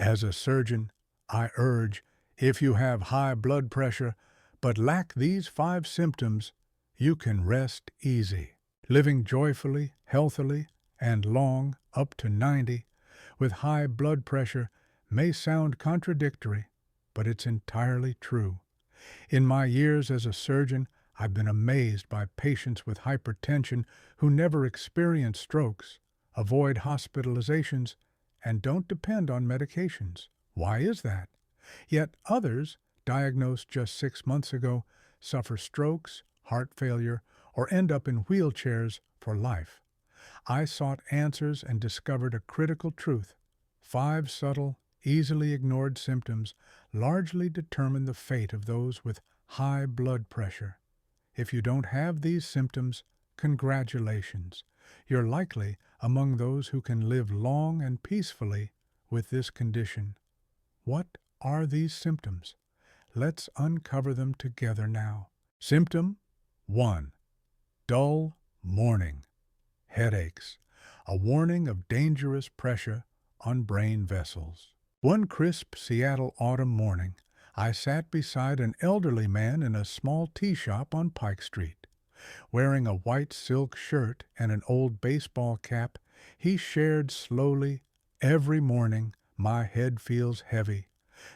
As a surgeon, I urge, if you have high blood pressure but lack these 5 symptoms, you can rest easy. Living joyfully, healthily, and long, up to 90, with high blood pressure may sound contradictory, but it's entirely true. In my years as a surgeon, I've been amazed by patients with hypertension who never experience strokes, avoid hospitalizations, and don't depend on medications. Why is that? Yet others, diagnosed just 6 months ago, suffer strokes, heart failure, or end up in wheelchairs for life. I sought answers and discovered a critical truth. 5 subtle, easily ignored symptoms largely determine the fate of those with high blood pressure. If you don't have these symptoms, congratulations. You're likely among those who can live long and peacefully with this condition. What are these symptoms? Let's uncover them together now. Symptom 1. Dull morning. Headaches. A warning of dangerous pressure on brain vessels. One crisp Seattle autumn morning, I sat beside an elderly man in a small tea shop on Pike Street. Wearing a white silk shirt and an old baseball cap, he shared slowly, "Every morning my head feels heavy.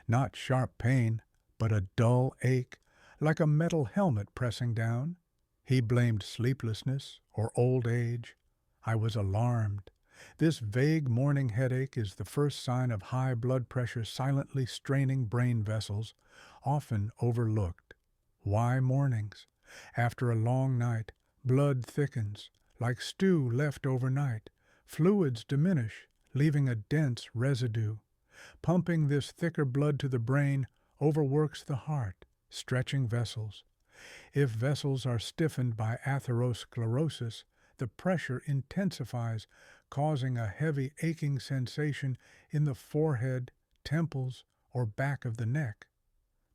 Not sharp pain, but a dull ache, like a metal helmet pressing down." He blamed sleeplessness or old age. I was alarmed. This vague morning headache is the first sign of high blood pressure silently straining brain vessels, often overlooked. Why mornings? After a long night, blood thickens, like stew left overnight. Fluids diminish, leaving a dense residue. Pumping this thicker blood to the brain overworks the heart, stretching vessels. If vessels are stiffened by atherosclerosis, the pressure intensifies, causing a heavy aching sensation in the forehead, temples, or back of the neck.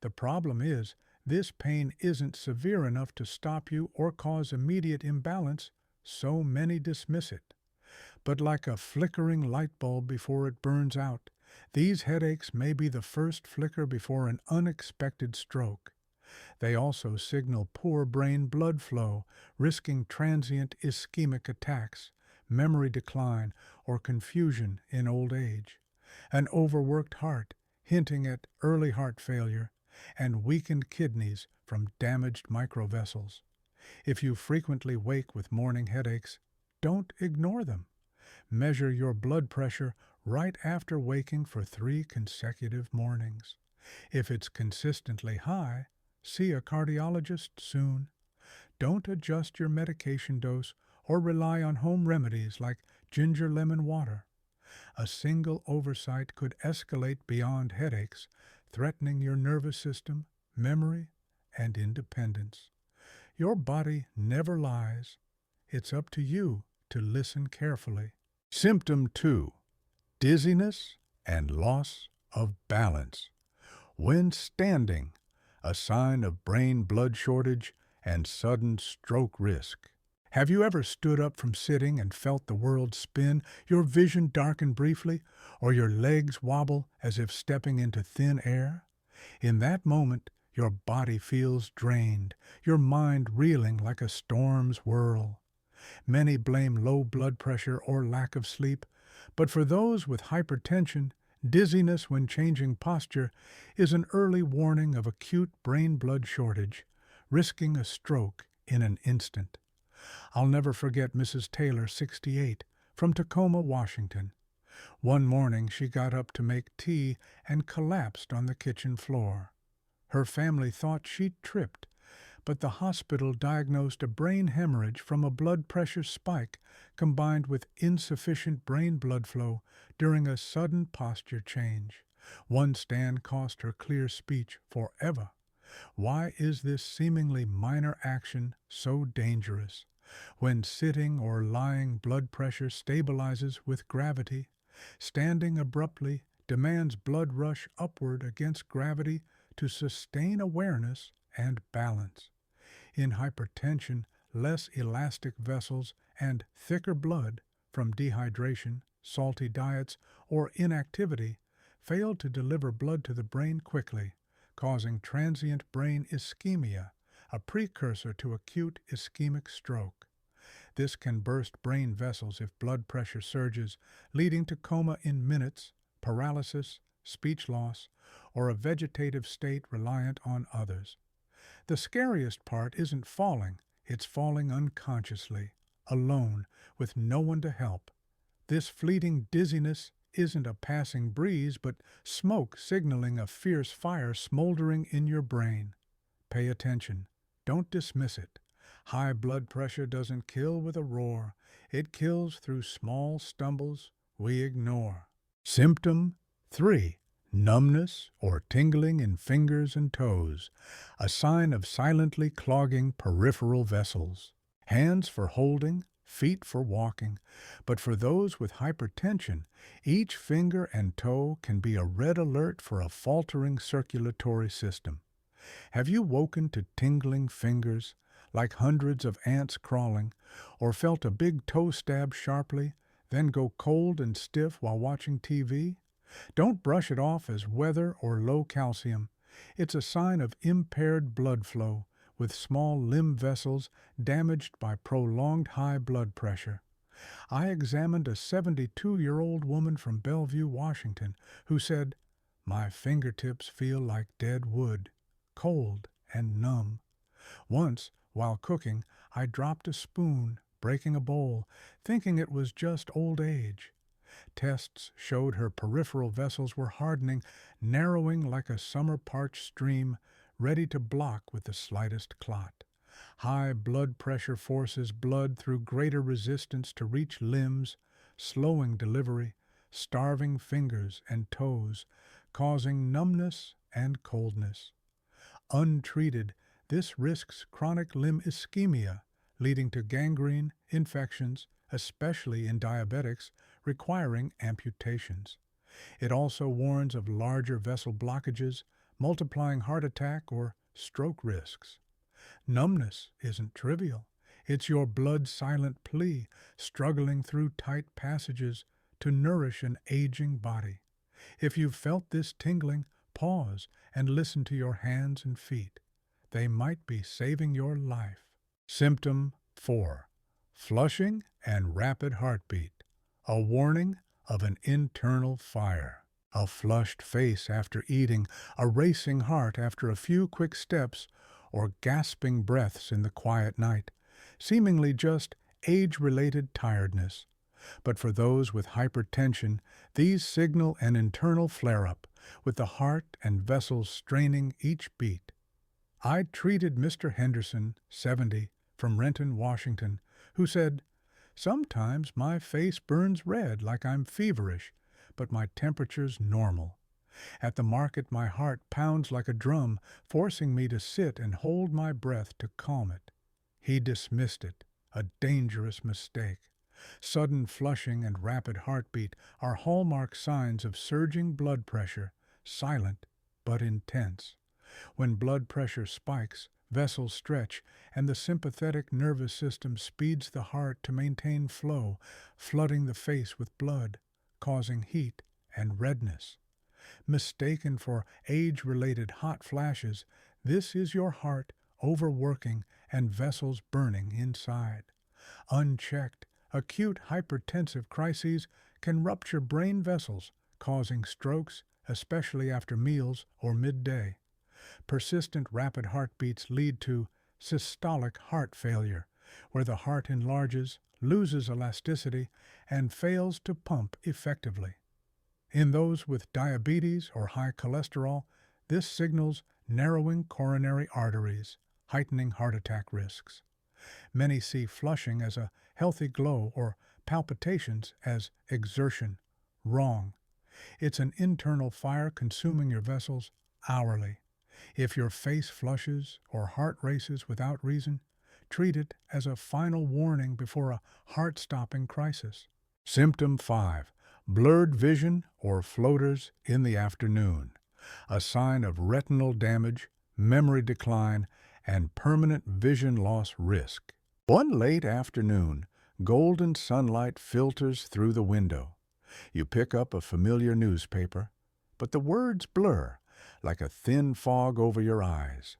The problem is, this pain isn't severe enough to stop you or cause immediate imbalance, so many dismiss it. But like a flickering light bulb before it burns out, these headaches may be the first flicker before an unexpected stroke. They also signal poor brain blood flow, risking transient ischemic attacks, memory decline, or confusion in old age. An overworked heart, hinting at early heart failure, and weakened kidneys from damaged microvessels. If you frequently wake with morning headaches, don't ignore them. Measure your blood pressure right after waking for 3 consecutive mornings. If it's consistently high, see a cardiologist soon. Don't adjust your medication dose or rely on home remedies like ginger lemon water. A single oversight could escalate beyond headaches, threatening your nervous system, memory, and independence. Your body never lies. It's up to you to listen carefully. Symptom 2. Dizziness and loss of balance. When standing, a sign of brain blood shortage and sudden stroke risk. Have you ever stood up from sitting and felt the world spin, your vision darken briefly, or your legs wobble as if stepping into thin air? In that moment, your body feels drained, your mind reeling like a storm's whirl. Many blame low blood pressure or lack of sleep, but for those with hypertension, dizziness when changing posture is an early warning of acute brain blood shortage, risking a stroke in an instant. I'll never forget Mrs. Taylor, 68, from Tacoma, Washington. One morning she got up to make tea and collapsed on the kitchen floor. Her family thought she'd tripped, but the hospital diagnosed a brain hemorrhage from a blood pressure spike combined with insufficient brain blood flow during a sudden posture change. One stand cost her clear speech forever. Why is this seemingly minor action so dangerous? When sitting or lying, blood pressure stabilizes with gravity. Standing abruptly demands blood rush upward against gravity to sustain awareness and balance. In hypertension, less elastic vessels and thicker blood from dehydration, salty diets, or inactivity fail to deliver blood to the brain quickly, causing transient brain ischemia, a precursor to acute ischemic stroke. This can burst brain vessels if blood pressure surges, leading to coma in minutes, paralysis, speech loss, or a vegetative state reliant on others. The scariest part isn't falling, it's falling unconsciously, alone, with no one to help. This fleeting dizziness isn't a passing breeze, but smoke signaling a fierce fire smoldering in your brain. Pay attention. Don't dismiss it. High blood pressure doesn't kill with a roar. It kills through small stumbles we ignore. Symptom 3. Numbness or tingling in fingers and toes, a sign of silently clogging peripheral vessels. Hands for holding, feet for walking, but for those with hypertension, each finger and toe can be a red alert for a faltering circulatory system. Have you woken to tingling fingers, like hundreds of ants crawling, or felt a big toe stab sharply, then go cold and stiff while watching TV? Don't brush it off as weather or low calcium. It's a sign of impaired blood flow, with small limb vessels damaged by prolonged high blood pressure. I examined a 72-year-old woman from Bellevue, Washington, who said, "My fingertips feel like dead wood, cold and numb. Once, while cooking, I dropped a spoon, breaking a bowl, thinking it was just old age." Tests showed her peripheral vessels were hardening, narrowing like a summer-parched stream, ready to block with the slightest clot. High blood pressure forces blood through greater resistance to reach limbs, slowing delivery, starving fingers and toes, causing numbness and coldness. Untreated, this risks chronic limb ischemia, leading to gangrene, infections, especially in diabetics, requiring amputations. It also warns of larger vessel blockages, multiplying heart attack or stroke risks. Numbness isn't trivial. It's your blood's silent plea, struggling through tight passages to nourish an aging body. If you've felt this tingling, pause and listen to your hands and feet. They might be saving your life. Symptom 4. Flushing and rapid heartbeat, a warning of an internal fire. A flushed face after eating, a racing heart after a few quick steps, or gasping breaths in the quiet night, seemingly just age-related tiredness. But for those with hypertension, these signal an internal flare-up, with the heart and vessels straining each beat. I treated Mr. Henderson, 70, from Renton, Washington, who said, "Sometimes my face burns red like I'm feverish, but my temperature's normal. At the market my heart pounds like a drum, forcing me to sit and hold my breath to calm it." He dismissed it, a dangerous mistake. Sudden flushing and rapid heartbeat are hallmark signs of surging blood pressure, silent but intense. When blood pressure spikes, vessels stretch, and the sympathetic nervous system speeds the heart to maintain flow, flooding the face with blood, causing heat and redness. Mistaken for age-related hot flashes, this is your heart overworking and vessels burning inside. Unchecked, acute hypertensive crises can rupture brain vessels, causing strokes, especially after meals or midday. Persistent rapid heartbeats lead to systolic heart failure, where the heart enlarges, loses elasticity, and fails to pump effectively. In those with diabetes or high cholesterol, this signals narrowing coronary arteries, heightening heart attack risks. Many see flushing as a healthy glow or palpitations as exertion. Wrong. It's an internal fire consuming your vessels hourly. If your face flushes or heart races without reason, treat it as a final warning before a heart-stopping crisis. Symptom 5. Blurred vision or floaters in the afternoon, a sign of retinal damage, memory decline, and permanent vision loss risk. One late afternoon, golden sunlight filters through the window. You pick up a familiar newspaper, but the words blur, like a thin fog over your eyes.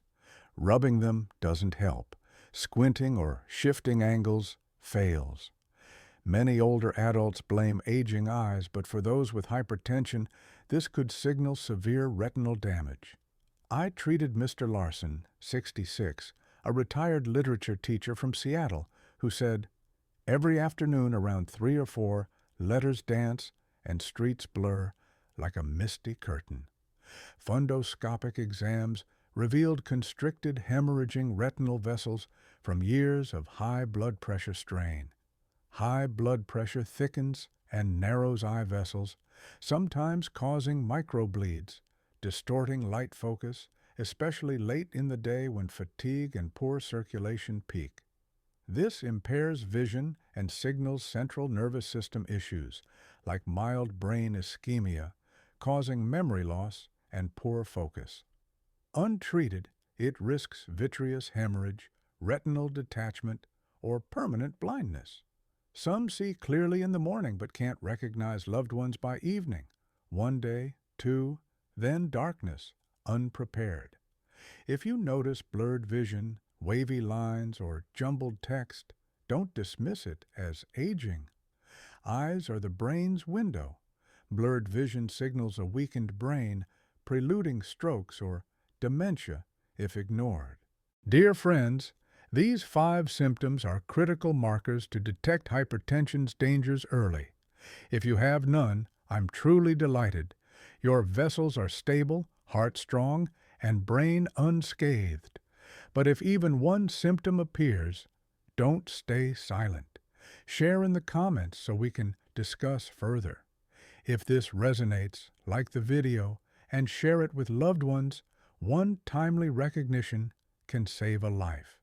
Rubbing them doesn't help. Squinting or shifting angles fails. Many older adults blame aging eyes, but for those with hypertension, this could signal severe retinal damage. I treated Mr. Larson, 66, a retired literature teacher from Seattle, who said, "Every afternoon around 3 or 4, letters dance and streets blur like a misty curtain." Fundoscopic exams revealed constricted hemorrhaging retinal vessels from years of high blood pressure strain. High blood pressure thickens and narrows eye vessels, sometimes causing microbleeds, distorting light focus, especially late in the day when fatigue and poor circulation peak. This impairs vision and signals central nervous system issues, like mild brain ischemia, causing memory loss and poor focus. Untreated, it risks vitreous hemorrhage, retinal detachment, or permanent blindness. Some see clearly in the morning but can't recognize loved ones by evening. One day, two, then darkness, unprepared. If you notice blurred vision, wavy lines, or jumbled text, don't dismiss it as aging. Eyes are the brain's window. Blurred vision signals a weakened brain, preluding strokes or dementia if ignored. Dear friends, these 5 symptoms are critical markers to detect hypertension's dangers early. If you have none, I'm truly delighted. Your vessels are stable, heart strong, and brain unscathed. But if even one symptom appears, don't stay silent. Share in the comments so we can discuss further. If this resonates, like the video and share it with loved ones. One timely recognition can save a life.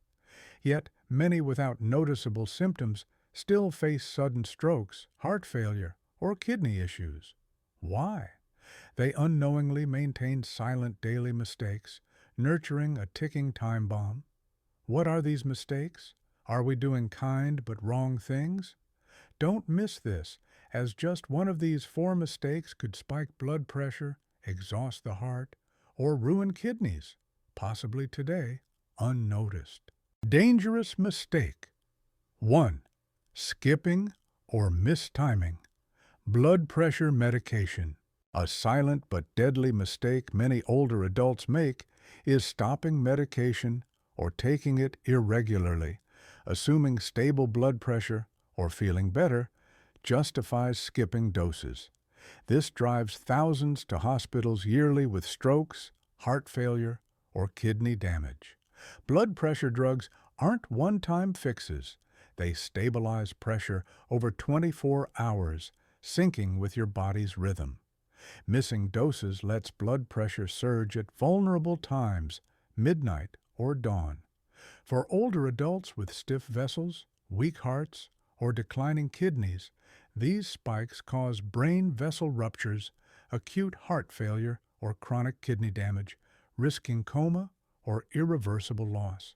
Yet many without noticeable symptoms still face sudden strokes, heart failure, or kidney issues. Why? They unknowingly maintain silent daily mistakes, nurturing a ticking time bomb. What are these mistakes? Are we doing kind but wrong things? Don't miss this, as just one of these 4 mistakes could spike blood pressure, exhaust the heart, or ruin kidneys, possibly today, unnoticed. Dangerous mistake. 1. Skipping or mistiming blood pressure medication. A silent but deadly mistake many older adults make is stopping medication or taking it irregularly, assuming stable blood pressure or feeling better justifies skipping doses. This drives thousands to hospitals yearly with strokes, heart failure, or kidney damage. Blood pressure drugs aren't one-time fixes. They stabilize pressure over 24 hours, syncing with your body's rhythm. Missing doses lets blood pressure surge at vulnerable times, midnight or dawn. For older adults with stiff vessels, weak hearts, or declining kidneys, these spikes cause brain vessel ruptures, acute heart failure, or chronic kidney damage, risking coma or irreversible loss.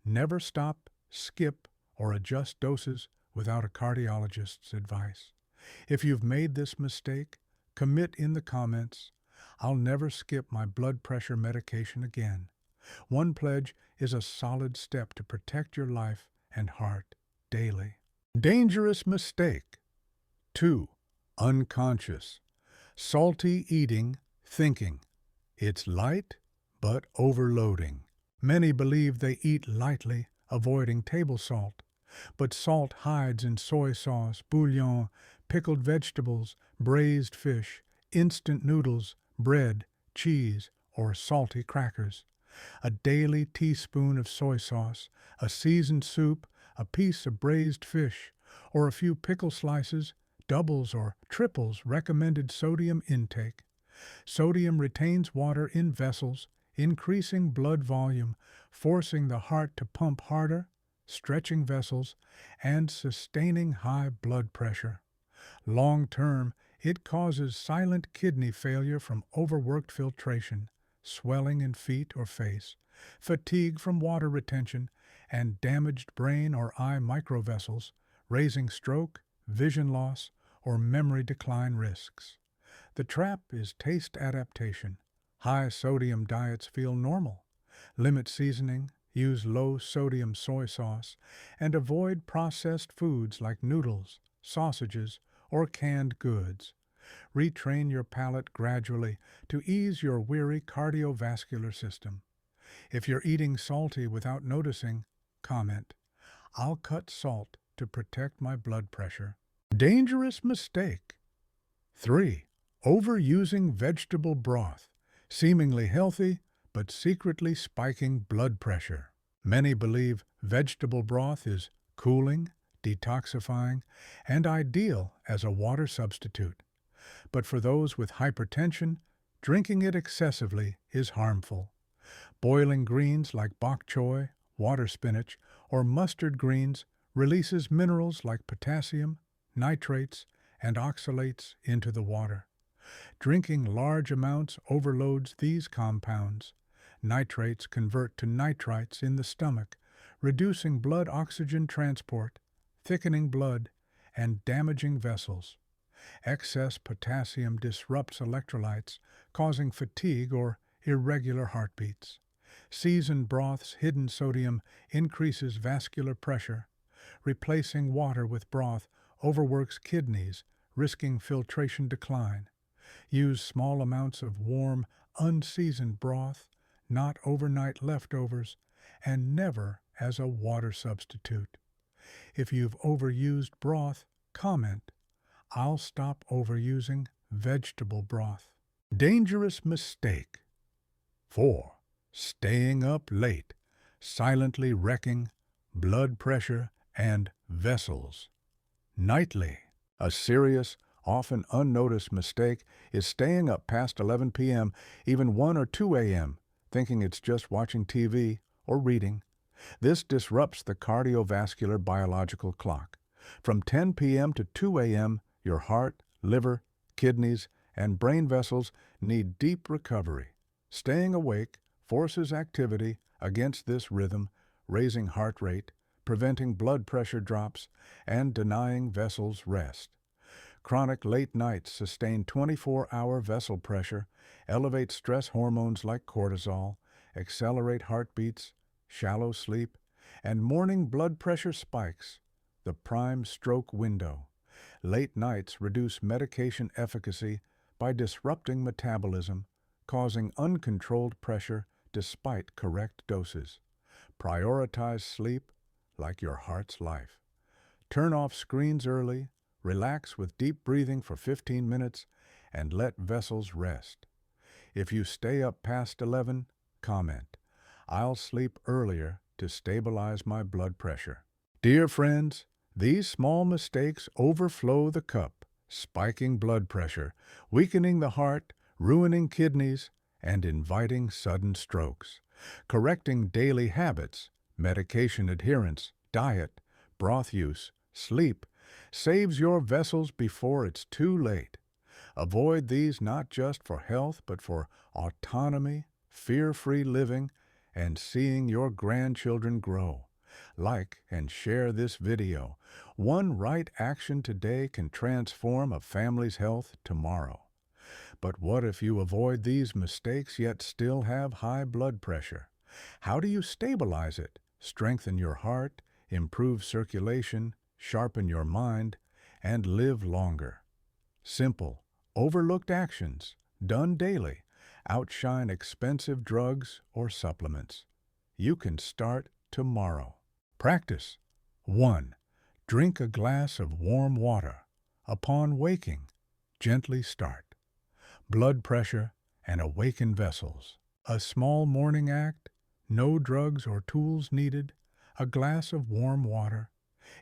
Never stop, skip, or adjust doses without a cardiologist's advice. If you've made this mistake, commit in the comments, "I'll never skip my blood pressure medication again." One pledge is a solid step to protect your life and heart daily. Dangerous mistake. 2. Unconscious. Salty eating, thinking it's light, but overloading. Many believe they eat lightly, avoiding table salt. But salt hides in soy sauce, bouillon, pickled vegetables, braised fish, instant noodles, bread, cheese, or salty crackers. A daily teaspoon of soy sauce, a seasoned soup, a piece of braised fish, or a few pickle slices doubles or triples recommended sodium intake. Sodium retains water in vessels, increasing blood volume, forcing the heart to pump harder, stretching vessels, and sustaining high blood pressure. Long-term, it causes silent kidney failure from overworked filtration, swelling in feet or face, fatigue from water retention, and damaged brain or eye microvessels, raising stroke, vision loss, or memory decline risks. The trap is taste adaptation. High sodium diets feel normal. Limit seasoning, use low sodium soy sauce, and avoid processed foods like noodles, sausages, or canned goods. Retrain your palate gradually to ease your weary cardiovascular system. If you're eating salty without noticing, comment, "I'll cut salt to protect my blood pressure." Dangerous mistake. 3. Overusing vegetable broth, seemingly healthy, but secretly spiking blood pressure. Many believe vegetable broth is cooling, detoxifying, and ideal as a water substitute. But for those with hypertension, drinking it excessively is harmful. Boiling greens like bok choy, water spinach, or mustard greens releases minerals like potassium, nitrates, and oxalates into the water. Drinking large amounts overloads these compounds. Nitrates convert to nitrites in the stomach, reducing blood oxygen transport, thickening blood, and damaging vessels. Excess potassium disrupts electrolytes, causing fatigue or irregular heartbeats. Seasoned broth's hidden sodium increases vascular pressure. Replacing water with broth overworks kidneys, risking filtration decline. Use small amounts of warm, unseasoned broth, not overnight leftovers, and never as a water substitute. If you've overused broth, comment, "I'll stop overusing vegetable broth." Dangerous mistake. 4. Staying up late, silently wrecking blood pressure and vessels. Nightly. A serious, often unnoticed mistake is staying up past 11 p.m., even 1 or 2 a.m., thinking it's just watching TV or reading. This disrupts the cardiovascular biological clock. From 10 p.m. to 2 a.m., your heart, liver, kidneys, and brain vessels need deep recovery. Staying awake forces activity against this rhythm, raising heart rate, preventing blood pressure drops, and denying vessels rest. Chronic late nights sustain 24-hour vessel pressure, elevate stress hormones like cortisol, accelerate heartbeats, shallow sleep, and morning blood pressure spikes, the prime stroke window. Late nights reduce medication efficacy by disrupting metabolism, causing uncontrolled pressure despite correct doses. Prioritize sleep like your heart's life. Turn off screens early, relax with deep breathing for 15 minutes, and let vessels rest. If you stay up past 11, comment, "I'll sleep earlier to stabilize my blood pressure." Dear friends, these small mistakes overflow the cup, spiking blood pressure, weakening the heart, ruining kidneys, and inviting sudden strokes. Correcting daily habits, medication adherence, diet, broth use, sleep, saves your vessels before it's too late. Avoid these not just for health, but for autonomy, fear-free living, and seeing your grandchildren grow. Like and share this video. One right action today can transform a family's health tomorrow. But what if you avoid these mistakes yet still have high blood pressure? How do you stabilize it, strengthen your heart, improve circulation, sharpen your mind, and live longer? Simple, overlooked actions, done daily, outshine expensive drugs or supplements. You can start tomorrow. Practice. 1. Drink a glass of warm water. Upon waking, gently start. Blood pressure and awaken vessels. A small morning act, no drugs or tools needed, a glass of warm water.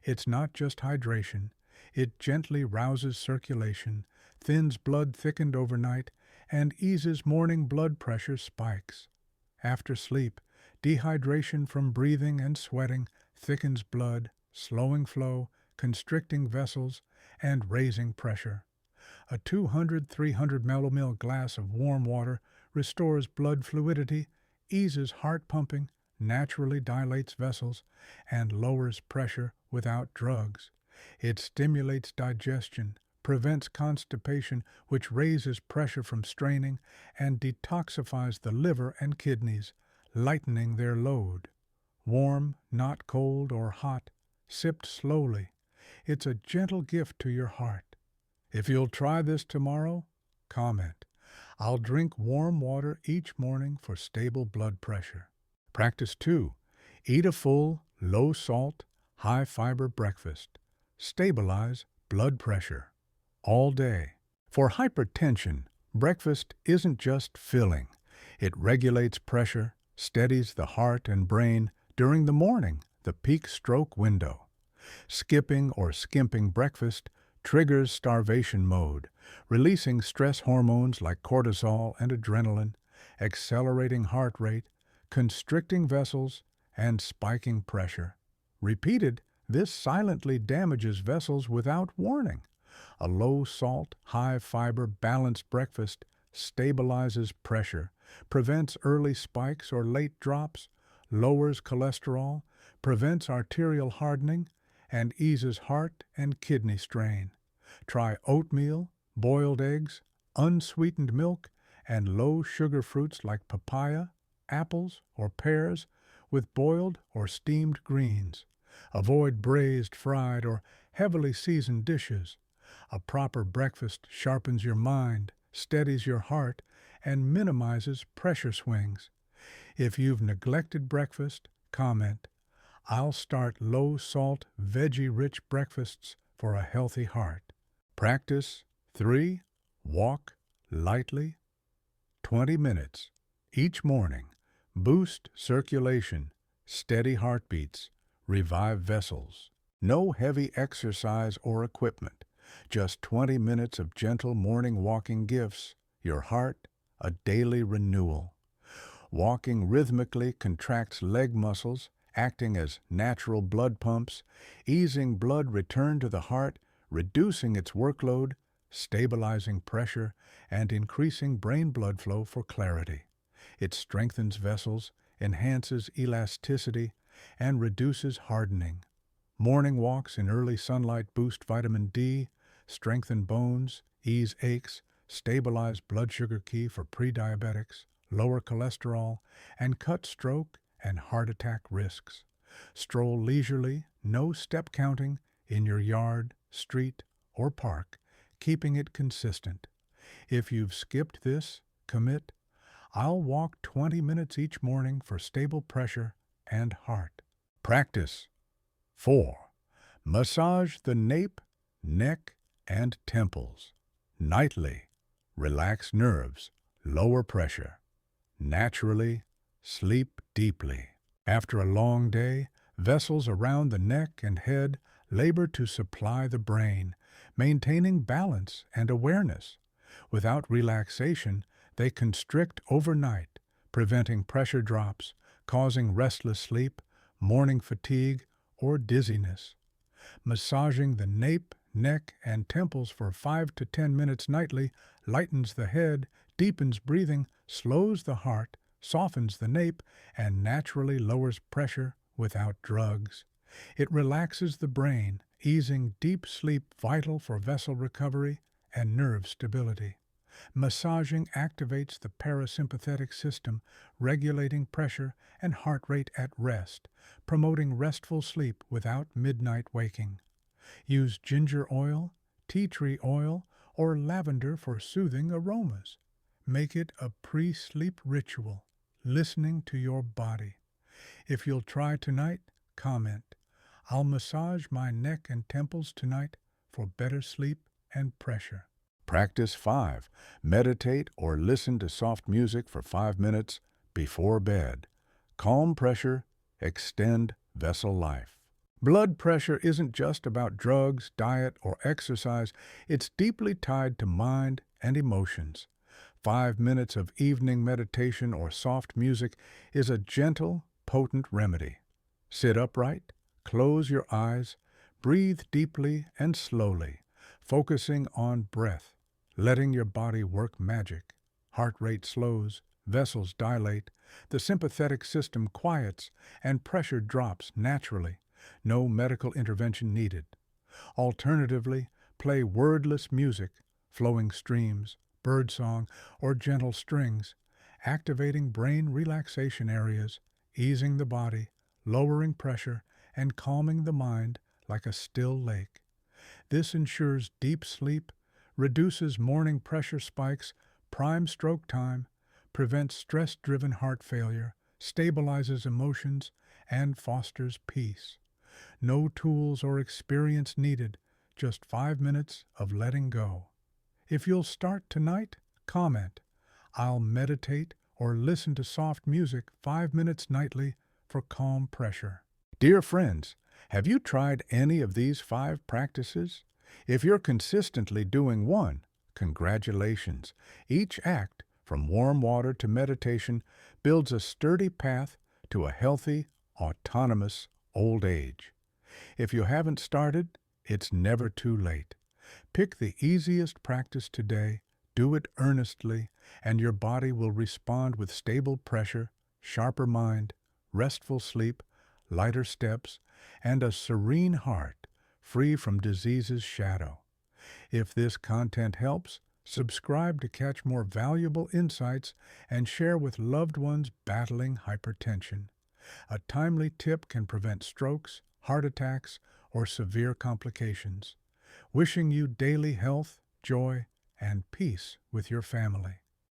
It's not just hydration. It gently rouses circulation, thins blood thickened overnight, and eases morning blood pressure spikes. After sleep, dehydration from breathing and sweating thickens blood, slowing flow, constricting vessels, and raising pressure. A 200-300 milliliter glass of warm water restores blood fluidity, eases heart pumping, naturally dilates vessels, and lowers pressure without drugs. It stimulates digestion, prevents constipation, which raises pressure from straining, and detoxifies the liver and kidneys, lightening their load. Warm, not cold or hot, sipped slowly. It's a gentle gift to your heart. If you'll try this tomorrow, comment. I'll drink warm water each morning for stable blood pressure. Practice 2. Eat a full, low-salt, high-fiber breakfast. Stabilize blood pressure all day. For hypertension, breakfast isn't just filling. It regulates pressure, steadies the heart and brain during the morning, the peak stroke window. Skipping or skimping breakfast triggers starvation mode, releasing stress hormones like cortisol and adrenaline, accelerating heart rate, constricting vessels, and spiking pressure. Repeated, this silently damages vessels without warning. A low-salt, high-fiber, balanced breakfast stabilizes pressure, prevents early spikes or late drops, lowers cholesterol, prevents arterial hardening, and eases heart and kidney strain. Try oatmeal, boiled eggs, unsweetened milk, and low-sugar fruits like papaya, apples, or pears with boiled or steamed greens. Avoid braised, fried, or heavily seasoned dishes. A proper breakfast sharpens your mind, steadies your heart, and minimizes pressure swings. If you've neglected breakfast, comment. I'll start low-salt, veggie-rich breakfasts for a healthy heart. Practice 3. Walk lightly 20 minutes each morning. Boost circulation, steady heartbeats, revive vessels. No heavy exercise or equipment. Just 20 minutes of gentle morning walking gifts your heart a daily renewal. Walking rhythmically contracts leg muscles, acting as natural blood pumps, easing blood return to the heart, reducing its workload, stabilizing pressure, and increasing brain blood flow for clarity. It strengthens vessels, enhances elasticity, and reduces hardening. Morning walks in early sunlight boost vitamin D, strengthen bones, ease aches, stabilize blood sugar key for pre-diabetics, lower cholesterol, and cut stroke and heart attack risks. Stroll leisurely, no step counting, in your yard, street, or park, keeping it consistent. If you've skipped this, commit. I'll walk 20 minutes each morning for stable pressure and heart. Practice 4. Massage the nape, neck, and temples. Nightly. Relax nerves, lower pressure. Naturally, sleep deeply. After a long day, vessels around the neck and head labor to supply the brain, maintaining balance and awareness. Without relaxation, they constrict overnight, preventing pressure drops, causing restless sleep, morning fatigue, or dizziness. Massaging the nape, neck, and temples for 5 to 10 minutes nightly lightens the head, deepens breathing, slows the heart, softens the nape, and naturally lowers pressure without drugs. It relaxes the brain, easing deep sleep vital for vessel recovery and nerve stability. Massaging activates the parasympathetic system, regulating pressure and heart rate at rest, promoting restful sleep without midnight waking. Use ginger oil, tea tree oil, or lavender for soothing aromas. Make it a pre-sleep ritual, listening to your body. If you'll try tonight, comment. I'll massage my neck and temples tonight for better sleep and pressure. Practice 5. Meditate or listen to soft music for 5 minutes before bed. Calm pressure, extend vessel life. Blood pressure isn't just about drugs, diet, or exercise. It's deeply tied to mind and emotions. 5 minutes of evening meditation or soft music is a gentle, potent remedy. Sit upright, close your eyes, breathe deeply and slowly, focusing on breath, letting your body work magic. Heart rate slows, vessels dilate, the sympathetic system quiets, and pressure drops naturally. No medical intervention needed. Alternatively, Play wordless music, flowing streams, birdsong, or gentle strings, activating brain relaxation areas, easing the body, lowering pressure, and calming the mind like a still lake. This ensures deep sleep, reduces morning pressure spikes, primes stroke time, prevents stress-driven heart failure, stabilizes emotions, and fosters peace. No tools or experience needed, just 5 minutes of letting go. If you'll start tonight, comment, "I'll meditate or listen to soft music 5 minutes nightly for calm pressure." Dear friends, have you tried any of these 5 practices? If you're consistently doing one, congratulations. Each act, from warm water to meditation, builds a sturdy path to a healthy, autonomous old age. If you haven't started, it's never too late. Pick the easiest practice today, do it earnestly, and your body will respond with stable pressure, sharper mind, restful sleep, lighter steps, and a serene heart, free from disease's shadow. If this content helps, subscribe to catch more valuable insights and share with loved ones battling hypertension. A timely tip can prevent strokes, heart attacks, or severe complications. Wishing you daily health, joy, and peace with your family.